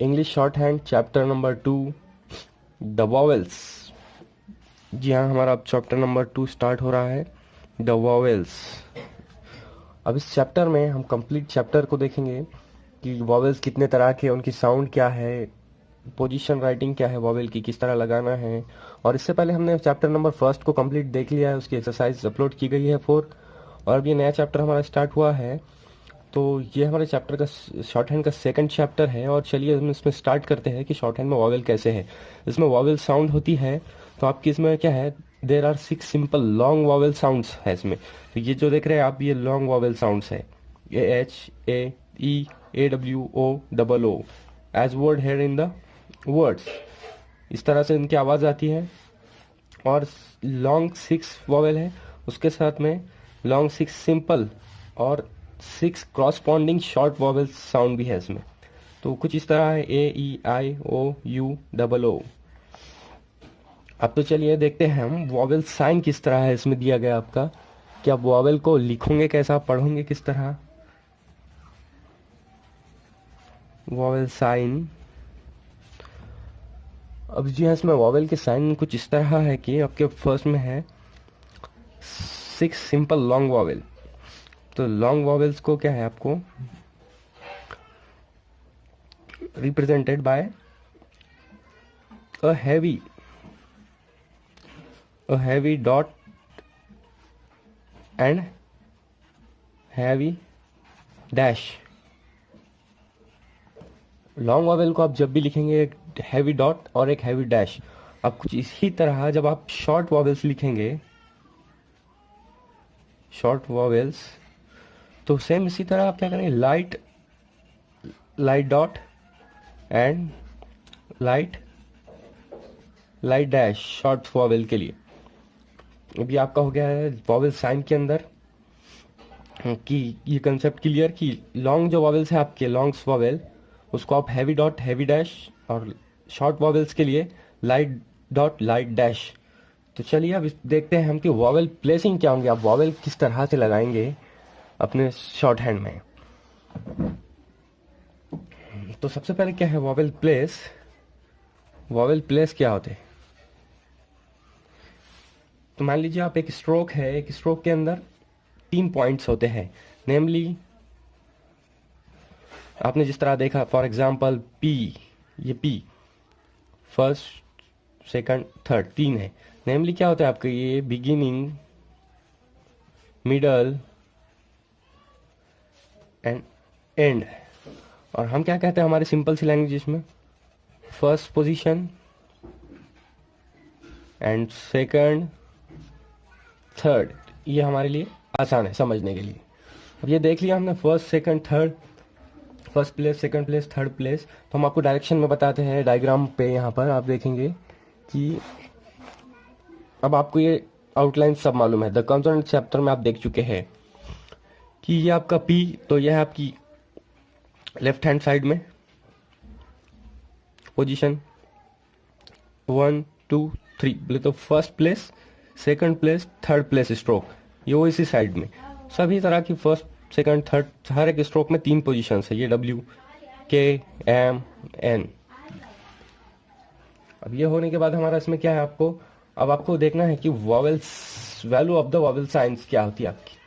English shorthand chapter number 2 the vowels. जी हाँ, हमारा अब चैप्टर नंबर 2 स्टार्ट हो रहा है, द वॉवेल्स। अब इस चैप्टर में हम कंप्लीट चैप्टर को देखेंगे कि वॉवेल्स कितने तरह के, उनकी साउंड क्या है, पोजीशन राइटिंग क्या है, वॉवेल की किस तरह लगाना है। और इससे पहले हमने चैप्टर नंबर फर्स्ट को कंप्लीट देख लिया है, उसकी एक्सरसाइज अपलोड की गई है 4। और अब ये नया चैप्टर हमारा स्टार्ट हुआ है, तो ये हमारे चैप्टर का शॉर्ट हैंड का सेकंड चैप्टर है। और चलिए हम इसमें स्टार्ट करते हैं कि शॉर्ट हैंड में वॉवेल कैसे है। इसमें वॉवेल साउंड होती है, तो आपकी इसमें क्या है, there are 6 simple long vowel sounds है इसमें। तो ये जो देख रहे हैं आप, ये लॉन्ग वॉवेल साउंड्स है, A H A E A W O double O, as word here in the words. इस तरह से इनकी आवाज़ आती है। और लॉन्ग 6 वॉवेल है, उसके साथ में लॉन्ग 6 सिंपल और 6 क्रॉसपॉन्डिंग शॉर्ट वॉवेल साउंड भी है इसमें। तो कुछ इस तरह है, ए ई आई ओ यू डबल ओ। अब तो चलिए देखते हैं हम वॉवेल साइन किस तरह है इसमें दिया गया आपका, कि आप वॉवेल को लिखोगे कैसा, पढ़ोगे किस तरह। वॉवेल साइन, अब जी हाँ, इसमें वॉवेल के साइन कुछ इस तरह है कि आपके फर्स्ट में है 6 सिंपल लॉन्ग वॉवेल। तो लॉन्ग वॉवेल्स को क्या है आपको represented by a heavy dot and heavy dash. Long vowel को आप जब भी लिखेंगे एक हैवी डॉट और एक हैवी डैश। अब कुछ इसी तरह जब आप शॉर्ट वॉवेल्स लिखेंगे, शॉर्ट वॉवेल्स, तो सेम इसी तरह आप क्या करेंगे, light dot and light dash short vowel के लिए। अभी आपका हो गया है वॉवेल साइन के अंदर कि ये कंसेप्ट क्लियर कि लॉन्ग जो वॉवेल्स है आपके, लॉन्ग्स वॉवेल, उसको आप हैवी डॉट हैवी डैश, और शॉर्ट वॉवेल्स के लिए लाइट डॉट लाइट डैश। तो चलिए अब देखते हैं हम कि वॉवेल प्लेसिंग क्या होंगे, आप वॉवेल किस तरह से लगाएंगे अपने शॉर्ट हैंड में। तो सबसे पहले क्या है वॉवेल प्लेस। वॉवेल प्लेस क्या होते हैं, तो मान लीजिए आप एक स्ट्रोक है, एक स्ट्रोक के अंदर 3 पॉइंट्स होते हैं। नेमली आपने जिस तरह देखा, फॉर एग्जांपल पी, ये पी फर्स्ट सेकंड थर्ड 3 है। नेमली क्या होता है आपका, ये बिगिनिंग, मिडल एंड एंड। और हम क्या कहते हैं हमारे सिंपल सी लैंग्वेज में, first position and second third. ये हमारे लिए आसान है समझने के लिए। अब ये देख लिया हमने, first second third, first place second place third place. तो हम आपको डायरेक्शन में बताते हैं डायग्राम पे। यहाँ पर आप देखेंगे कि अब आपको ये आउटलाइन सब मालूम है। द कॉन्सोनेंट चैप्टर में आप देख चुके हैं कि ये आपका पी, तो यह है आपकी लेफ्ट हैंड साइड में पोजीशन 1 2 3, बोले तो first place second place third place stroke, ये वो इसी साइड में। सभी तरह की फर्स्ट सेकंड थर्ड हर एक स्ट्रोक में 3 पोजीशंस है, ये डब्ल्यू के एम एन। अब ये होने के बाद हमारा इसमें क्या है, आपको अब आपको देखना है कि vowels, value of the vowel science क्या होती है आपकी।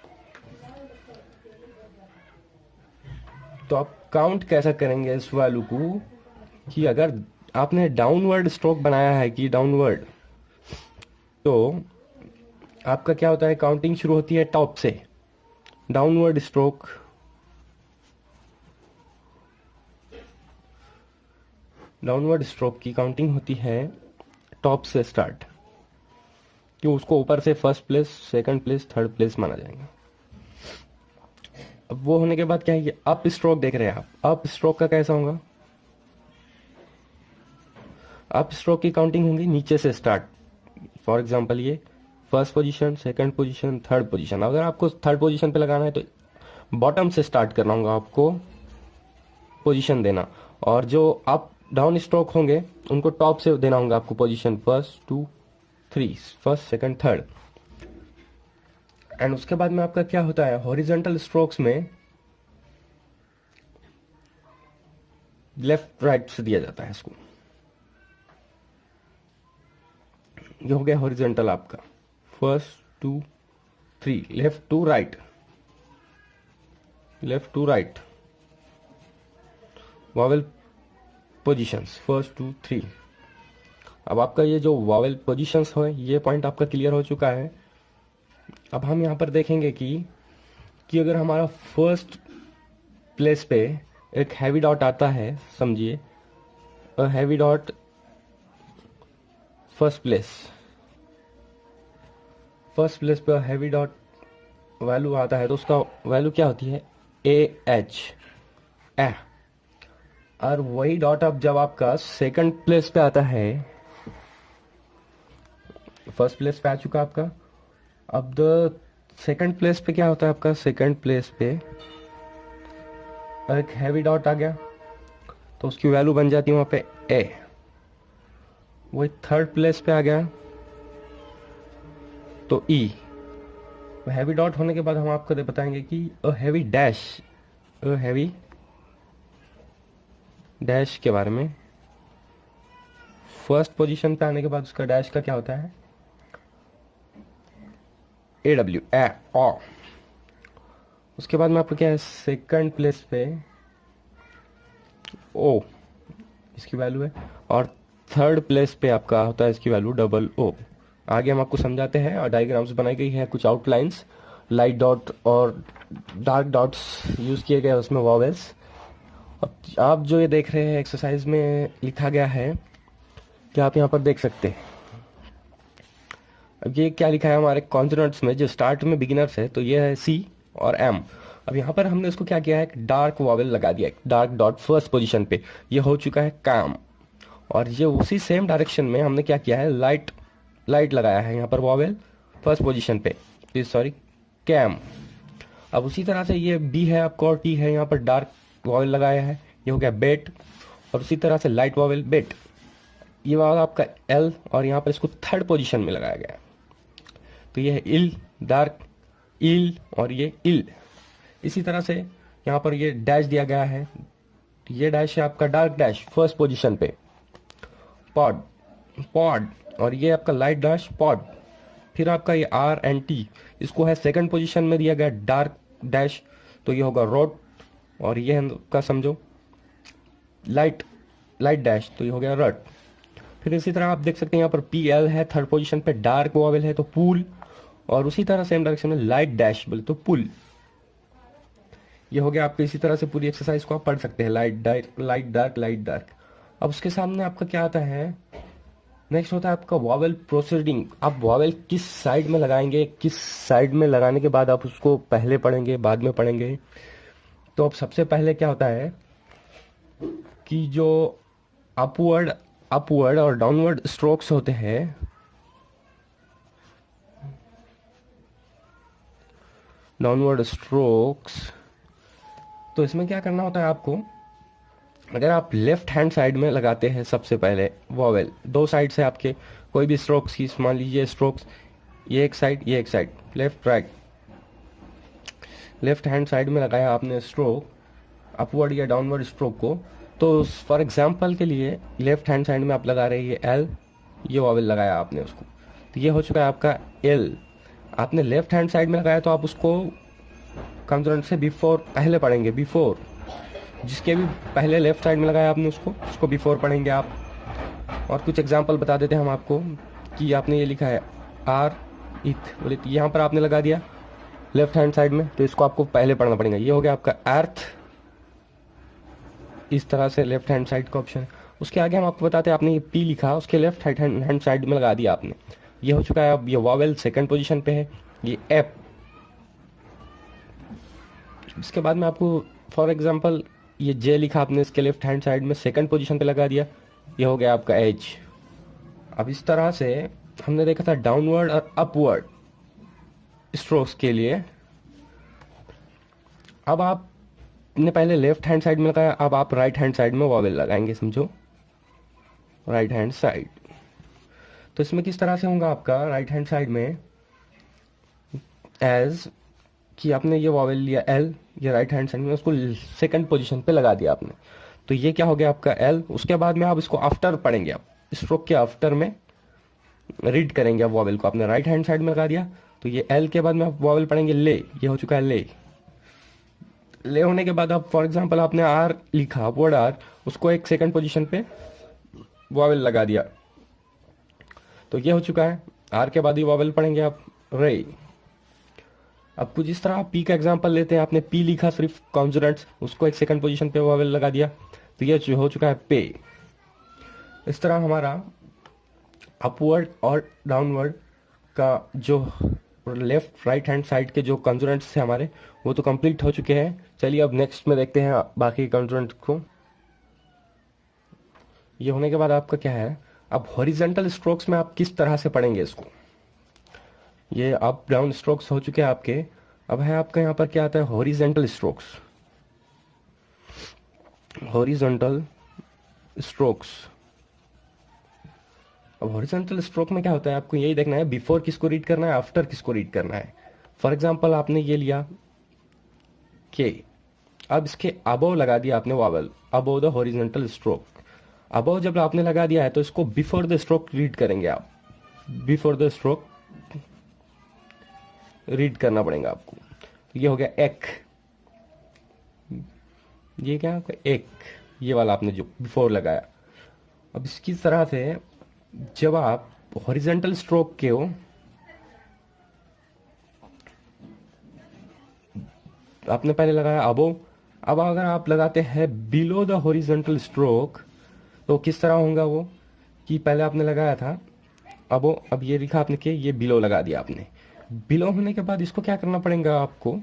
तो आप काउंट कैसा करेंगे इस वैल्यू को, कि अगर आपने डाउनवर्ड स्ट्रोक बनाया है कि डाउनवर्ड, तो आपका क्या होता है, काउंटिंग शुरू होती है टॉप से। डाउनवर्ड स्ट्रोक, डाउनवर्ड स्ट्रोक की काउंटिंग होती है टॉप से स्टार्ट, कि उसको ऊपर से first place second place third place माना जाएगा। अब वो होने के बाद क्या है, ये अप स्ट्रोक देख रहे हैं आप, अप स्ट्रोक का कैसा होगा, अप स्ट्रोक की काउंटिंग होगी नीचे से स्टार्ट। फॉर एग्जांपल ये first position second position third position. अगर आपको थर्ड पोजीशन पे लगाना है तो बॉटम से स्टार्ट करना होगा आपको पोजीशन देना, और जो अप डाउन स्ट्रोक होंगे उनको टॉप से देना होगा आपको position 1 2 3, first second third. And उसके बाद में आपका क्या होता है, हॉरिजॉन्टल स्ट्रोक्स में लेफ्ट राइट से दिया जाता है इसको। ये हो गया हॉरिजॉन्टल आपका, 1 2 3, left to right, left to right. Vowel positions 1 2 3। अब आपका ये जो वॉवेल पोजीशंस है ये पॉइंट आपका क्लियर हो चुका है। अब हम यहाँ पर देखेंगे कि अगर हमारा फर्स्ट प्लेस पे एक हैवी डॉट आता है, समझिए हैवी डॉट फर्स्ट प्लेस पे हैवी डॉट वैल्यू आता है तो उसका वैल्यू क्या होती है, AH ए। और वही डॉट अब जब आपका सेकंड प्लेस पे आता है, फर्स्ट प्लेस पे आ चुका आपका, अब द सेकंड प्लेस पे क्या होता है आपका, सेकंड प्लेस पे एक हैवी डॉट आ गया तो उसकी वैल्यू बन जाती है वहां पे A। वही थर्ड प्लेस पे आ गया तो E। हैवी डॉट होने के बाद हम आपको बताएंगे कि अ हैवी डैश के बारे में। फर्स्ट पोजीशन पे आने के बाद उसका डैश का क्या होता है, AW ए ओ। उसके बाद में आपको क्या है, सेकंड प्लेस पे O इसकी वैल्यू है, और थर्ड प्लेस पे आपका होता है इसकी वैल्यू DO। आगे हम आपको समझाते हैं और डायग्राम्स बनाई गई है, कुछ आउटलाइंस, लाइट डॉट और डार्क डॉट्स यूज किए गए उसमें वॉवेल्स। अब आप जो ये देख रहे हैं एक्सरसाइज में लिखा गया है कि आप यहाँ पर देख सकते हैं। अब ये क्या लिखा है हमारे कॉन्सोनेंट्स में, जो स्टार्ट में बिगिनर्स है तो ये है C और M। अब यहाँ पर हमने इसको क्या किया है, डार्क वॉवेल लगा दिया, डार्क डॉट फर्स्ट पोजीशन पे, ये हो चुका है काम। और ये उसी सेम डायरेक्शन में हमने क्या किया है, लाइट लगाया है यहाँ पर वॉवेल फर्स्ट पोजीशन पे, सॉरी कैम। अब उसी तरह से ये B है आपका और T है, यहाँ पर डार्क वॉवेल लगाया है, ये हो गया बेट। और उसी तरह से लाइट वॉवेल बेट, ये वाला आपका L, और यहाँ पर इसको थर्ड पोजीशन में लगाया गया है तो ये है इल, डार्क इल, और ये इल। इसी तरह से यहाँ पर ये डैश दिया गया है, ये डैश है आपका डार्क डैश फर्स्ट पोजीशन पे, पॉड, और ये आपका लाइट डैश पॉड। फिर आपका ये RNT, इसको है सेकंड पोजीशन में दिया गया डार्क डैश तो ये होगा रोड, और ये का समझो लाइट डैश तो ये हो गया रट। फिर इसी तरह आप देख सकते हैं यहाँ पर PL है थर्ड पोजीशन पे, डार्क वॉवेल है तो पूल, और उसी तरह सेम डायरेक्शन में लाइट डैश बोले तो पुल। ये हो गया आपको, इसी तरह से पूरी एक्सरसाइज को आप पढ़ सकते हैं, लाइट डार्क। अब उसके सामने आपका क्या आता है, नेक्स्ट होता है आपका वॉवेल प्रोसीडिंग। आप वॉवेल किस साइड में लगाएंगे, किस साइड में लगाने के बाद आप उसको पहले पढ़ेंगे बाद में पढ़ेंगे। तो अब सबसे पहले क्या होता है कि जो अपवर्ड और डाउनवर्ड स्ट्रोक्स होते हैं, डाउनवर्ड स्ट्रोक्स, तो इसमें क्या करना होता है आपको, अगर आप लेफ्ट हैंड साइड में लगाते हैं सबसे पहले वॉवेल, दो साइड से आपके कोई भी स्ट्रोक्स की, मान लीजिए स्ट्रोक्स ये एक side left right, left hand side में लगाया आपने स्ट्रोक, अपवर्ड या डाउनवर्ड स्ट्रोक को, तो फॉर एग्जांपल के लिए लेफ्ट हैंड साइड में आप लगा रहे हैं L, ये वॉवेल लगाया आपने उसको, तो ये हो चुका है आपका L। आपने लेफ्ट हैंड साइड में लगाया तो आप उसको कंसोनेंट से बिफोर पहले पढ़ेंगे, बिफोर, जिसके भी पहले लेफ्ट साइड में लगाया आपने उसको बिफोर पढ़ेंगे आप। और कुछ एग्जांपल बता देते हैं हम आपको कि आपने ये लिखा है R इथ, बोले तो यहाँ पर आपने लगा दिया लेफ्ट हैंड साइड में, तो इसको आपको पहले पढ़ना पड़ेगा। ये हो गया आपका अर्थ, इस तरह से लेफ्ट हैंड साइड का ऑप्शन है। उसके आगे हम आपको बताते हैं, आपने ये P लिखा, उसके लेफ्ट हैंड साइड में लगा दिया आपने, ये हो चुका है। अब ये वॉवेल सेकंड पोजीशन पे है, ये F। इसके बाद में आपको फॉर एग्जांपल ये J लिखा आपने, इसके लेफ्ट हैंड साइड में सेकंड पोजीशन पे लगा दिया, ये हो गया आपका H। अब इस तरह से हमने देखा था डाउनवर्ड और अपवर्ड स्ट्रोक्स के लिए। अब आपने पहले लेफ्ट हैंड साइड में लगाया, अब आप राइट हैंड साइड में वॉवेल लगाएंगे, समझो राइट हैंड साइड। तो इसमें किस तरह से होगा आपका राइट हैंड साइड में, एज कि आपने ये वॉवेल लिया L, ये राइट हैंड साइड में उसको सेकंड पोजीशन पे लगा दिया आपने, तो ये क्या हो गया आपका एल। उसके बाद में आप इसको आफ्टर पढ़ेंगे, आप स्ट्रोक के आफ्टर में रीड करेंगे आप वॉवेल को, आपने राइट हैंड साइड में लगा दिया। तो ये एल के बाद में आप वॉवेल पढ़ेंगे ले, ये हो चुका है ले। ले होने के बाद आप फॉर एग्जांपल आपने आर लिखा, वर्ड आर, उसको एक सेकंड पोजीशन पे वॉवेल लगा दिया, तो ये हो चुका है। आर के बाद ही वॉवेल पढ़ेंगे आप रे। अब कुछ इस तरह आप पी का एग्जांपल लेते हैं, आपने पी लिखा सिर्फ कॉन्सोनेंट्स, उसको एक सेकंड पोजीशन पे वॉवेल लगा दिया, तो ये हो चुका है पे। इस तरह हमारा अपवर्ड और डाउनवर्ड का जो लेफ्ट राइट हैंड साइड के जो कंसोनेंट्स थे हमारे, वो तो कंप्लीट हो चुके हैं। चलिए अब नेक्स्ट में देखते हैं बाकी कंसोनेंट्स को। ये होने के बाद आपका क्या है, अब हॉरिजॉन्टल स्ट्रोक्स में आप किस तरह से पढ़ेंगे इसको। ये अप डाउन स्ट्रोक्स हो चुके हैं आपके। अब है आपका यहाँ पर क्या आता है, हॉरिजॉन्टल स्ट्रोक्स। हॉरिजॉन्टल स्ट्रोक्स, अब हॉरिजॉन्टल स्ट्रोक में क्या होता है, आपको यही देखना है बिफोर किसको रीड करना है, आफ्टर किसको रीड करना है। फॉर एग्जांपल आपने ये लिया के, अब इसके अबव लगा दिया आपने vowel, above the horizontal stroke. Above जब आपने लगा दिया है तो इसको बिफोर द स्ट्रोक रीड करेंगे आप, बिफोर द स्ट्रोक रीड करना पड़ेगा आपको। तो ये हो गया एक, ये क्या आपका एक, ये वाला आपने जो बिफोर लगाया। अब इसकी तरह से जब आप हॉरिजॉन्टल स्ट्रोक के हो, आपने पहले लगाया अबो, अब अगर आप लगाते हैं बिलो द हॉरिजॉन्टल स्ट्रोक, तो किस तरह होगा वो, कि पहले आपने लगाया था अबो, अब ये लिखा आपने कि ये बिलो लगा दिया आपने। बिलो होने के बाद इसको क्या करना पड़ेगा आपको,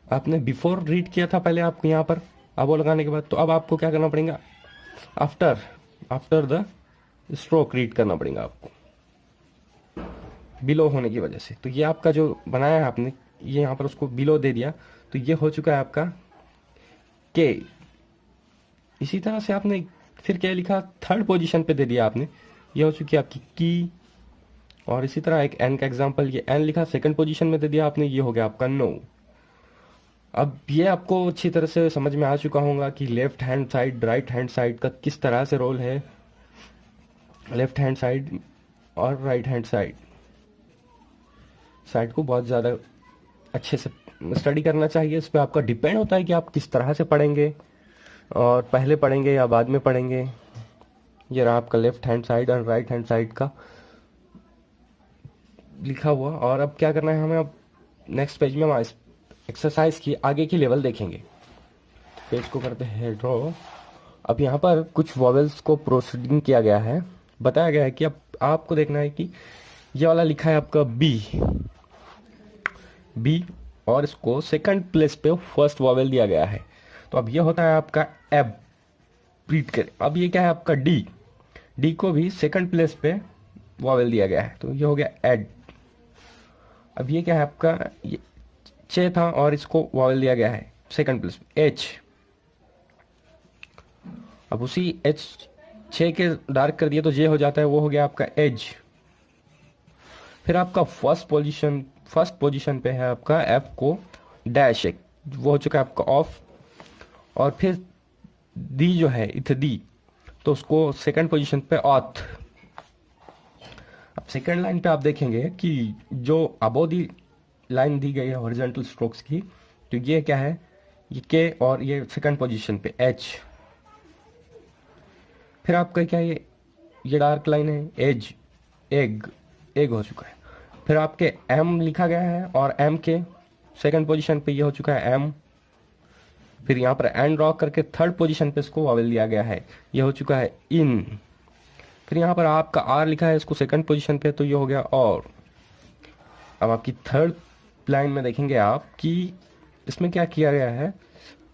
आपने बिफोर रीड किया था पहले आपको यहाँ पर अबो लगाने के बाद, तो अब आपको क्या करना पड़ेगा, after, after the stroke read करना पड़ेगा आपको बिलो होने की वजह से। तो ये आपका जो बनाया है आपने, ये यहाँ पर उसको बिलो दे दिया, तो ये हो चुका है आपका के। इसी तरह से आपने फिर क्या लिखा, थर्ड पोजीशन पे दे दिया आपने, ये हो चुकी है आपकी की। और इसी तरह एक एन का एग्जांपल, ये एन लिखा सेकंड पोजीशन में दे दिया आपने, ये हो गया आपका नो। अब ये आपको अच्छी तरह से समझ में आ चुका होगा कि left hand side right hand side का किस तरह से रोल है, लेफ्ट हैंड साइड और राइट हैंड साइड को बहुत ज़्यादा अच्छे से स्टडी करना चाहिए। इस पर आपका डिपेंड होता है कि आप किस तरह से पढ़ेंगे और पहले पढ़ेंगे या बाद में पढ़ेंगे। ये रहा आपका लेफ्ट हैंड साइड और राइट हैंड साइड का लिखा हुआ। और अब क्या करना है हमें, अब नेक्स्ट पेज में हम एक्सरसाइज की आगे की लेवल देखेंगे। पेज को करते हैं ड्रॉ। अब यहाँ पर कुछ वॉवेल्स को प्रोसीडिंग किया गया है, बताया गया है कि अब आपको देखना है कि ये वाला लिखा है आपका बी, बी, और इसको सेकंड प्लेस पे फर्स्ट वॉवेल दिया गया है। तो अब ये होता है आपका एब, रीड करें। अब ये क्या है आपका डी, डी को भी सेकंड प्लेस पे वॉवेल दिया गया है, तो ये हो गया एड। अब ये क्या है आपका, ये चे था और इसको वॉवेल दिया गया है सेकंड प्लेस पे एच। अब उसी एच 6 के डार्क कर दिया तो जे हो जाता है, वो हो गया आपका एज। फिर आपका फर्स्ट पोजीशन पे है आपका एफ को डैश एक, वो हो चुका है आपका ऑफ। और फिर दी जो है इथ दी, तो उसको सेकंड पोजीशन पे ऑथ। अब सेकंड लाइन पे आप देखेंगे कि जो अबो दी लाइन दी गई है हॉरिजॉन्टल स्ट्रोक्स की, तो ये क्या है, ये के और ये सेकंड पोजीशन पे एच। फिर आपका क्या है, ये डार्क लाइन है एज, एग, एग हो चुका है। फिर आपके एम लिखा गया है और एम के सेकंड पोजीशन पे ये हो चुका है एम। फिर यहाँ पर एंड ड्रॉ करके थर्ड पोजीशन पे इसको वॉवेल दिया गया है, ये हो चुका है इन। फिर यहाँ पर आपका आर लिखा है इसको सेकंड पोजीशन पे, तो ये हो गया और। अब आपकी थर्ड लाइन में देखेंगे आप कि इसमें क्या किया गया है,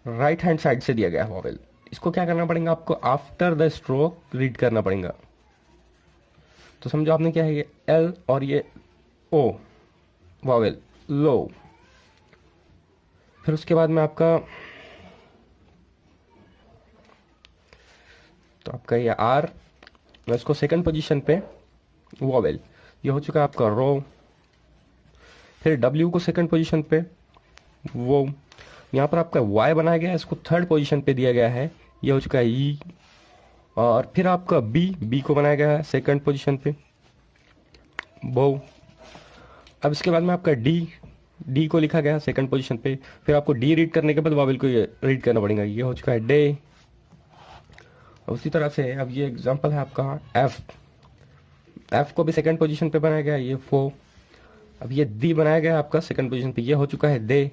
राइट हैंड साइड से दिया गया है वॉवेल। इसको क्या करना पड़ेगा आपको, आफ्टर द स्ट्रोक रीड करना पड़ेगा। तो समझो आपने क्या है, ये एल और ये ओ वॉवेल लो। फिर उसके बाद में आपका, तो आपका ये आर, इसको सेकंड पोजीशन पे वॉवेल, ये हो चुका है आपका रो। फिर डब्ल्यू को सेकंड पोजीशन पे वो, यहाँ पर आपका वाई बनाया गया है, इसको थर्ड पोजीशन पे दिया गया है, ये हो चुका है ई। और फिर आपका बी को बनाया गया है सेकंड पोजीशन पे, बो। अब इसके बाद में आपका डी को लिखा गया सेकंड पोजीशन पे। फिर आपको डी रीड करने के बाद वावल को ये रीड करना पड़ेगा, ये हो चुका है डे। उसी तरह से अब ये एग्जांपल है आपका एफ को भी सेकंड पोजीशन पे बनाया गया है, ये फो। अब ये दी बनाया गया है आपका सेकंड पोजीशन पे, ये हो चुका है दे।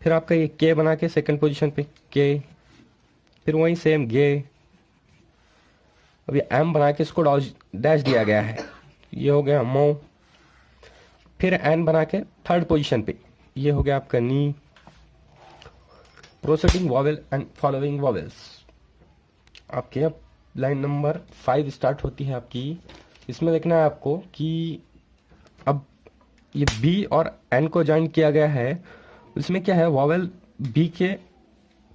फिर आपका ये के बना के सेकंड पोजीशन पे के, फिर वही सेम गे। अब ये एम बना के इसको डैश दिया गया है, ये हो गया मो। फिर एन बना के थर्ड पोजीशन पे, ये हो गया आपका नी। Proceeding vowel and following vowels. आपके अब लाइन नंबर 5 स्टार्ट होती है आपकी। इसमें देखना है आपको कि अब ये बी और एन को ज्वाइन किया गया है, इसमें क्या है, वॉवेल बी के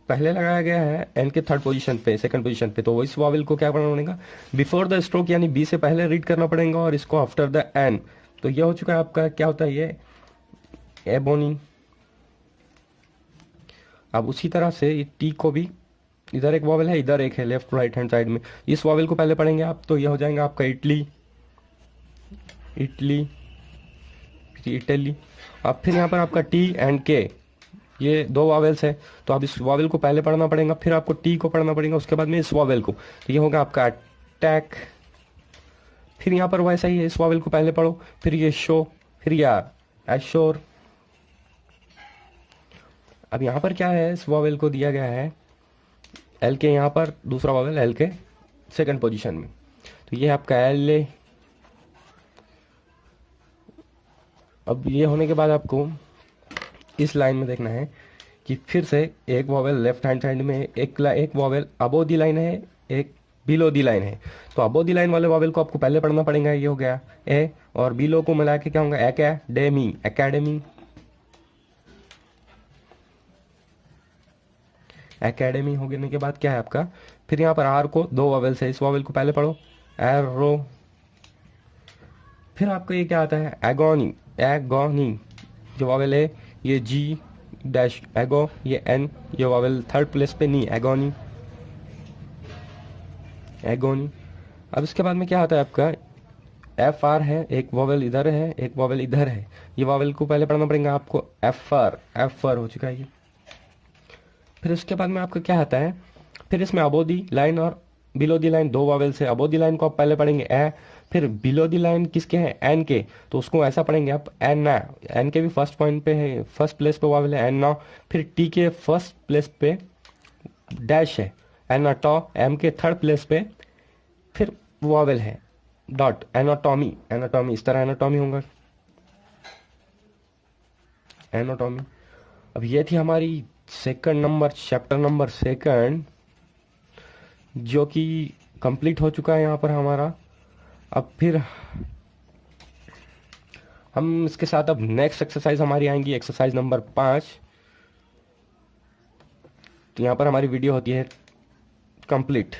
पहले लगाया गया है एन के थर्ड पोजीशन पे, सेकंड पोजीशन पे। तो इस वॉवेल को क्या करना पड़ेगा, बिफोर द स्ट्रोक यानी बी से पहले रीड करना पड़ेगा, और इसको आफ्टर द एन। तो ये हो चुका है आपका, क्या होता है ये एबोनी। अब उसी तरह से ये टी को भी, इधर एक वॉवेल है, इधर एक है, लेफ्ट राइट हैंड साइड में। इस वॉवेल को पहले पढ़ेंगे आप, तो ये हो जाएगा आपका इटली, इटली, इटली। अब फिर यहाँ पर आपका टी एंड के, ये दो वॉवेल्स है, तो अब इस वॉवेल को पहले पढ़ना पड़ेगा, फिर आपको टी को पढ़ना पड़ेगा, उसके बाद में इस वॉवेल को। तो ये होगा आपका अटैक। फिर यहाँ पर वैसा ही है, इस वॉवेल को पहले पढ़ो, फिर ये शो, फिर यार एश्योर। अब यहाँ पर क्या है, इस वॉवेल को दिया गया है एल के, यहाँ पर दूसरा वॉवेल एल के सेकंड पोजीशन में, तो ये आपका एल ए। अब ये होने के बाद आपको इस लाइन में देखना है कि फिर से एक वॉवेल लेफ्ट हैंड साइड में, एक वॉवेल अबो दी लाइन है, एक बिलो दी लाइन है। तो अबो दी लाइन वाले वॉवेल को आपको पहले पढ़ना पड़ेगा, ये हो गया ए, और बिलो को मिला के क्या होगा, एकेडेमी, एकेडेमी, एकेडमी। हो गने के बाद क्या है आपका, फिर यहाँ पर आर को दो वॉवेल्स है, इस वॉवेल को पहले पढ़ो, एरो। फिर आपको ये क्या आता है, एगोनी, एगोनी जो वॉवेल है, ये जी डैश एगो, ये एन, ये वॉवेल थर्ड प्लेस पे नी, एगोनी, एगोनी। अब इसके बाद में क्या आता है आपका, एफ आर है, एक वॉवेल इधर है, एक वॉवेल इधर है, ये वॉवेल को पहले पढ़ना पड़ेगा आपको, एफ आर, एफ आर हो चुका है ये। फिर उसके बाद में आपका क्या आता है, फिर इसमें अबो दी लाइन और बिलो दी लाइन, दो वॉवेल्स है। अबो दी लाइन को आप पहले पढ़ेंगे ए, फिर बिलो दी लाइन किसके हैं, एन के, तो उसको ऐसा पढ़ेंगे आप एन ना। एन के भी फर्स्ट पॉइंट पे है, फर्स्ट प्लेस पे वॉवेल है एन ना। फिर टी के फर्स्ट प्लेस पे डैश है, एनाटो। एम के थर्ड प्लेस पे फिर वॉवेल है डॉट, एनाटॉमी, एनाटॉमी, इस तरह एनाटॉमी होगा, एनाटॉमी। अब ये थी हमारी second number, chapter number second, जो कि कंप्लीट हो चुका है यहाँ पर हमारा। अब फिर हम इसके साथ अब नेक्स्ट एक्सरसाइज हमारी आएंगी, एक्सरसाइज नंबर 5। तो यहाँ पर हमारी वीडियो होती है कंप्लीट।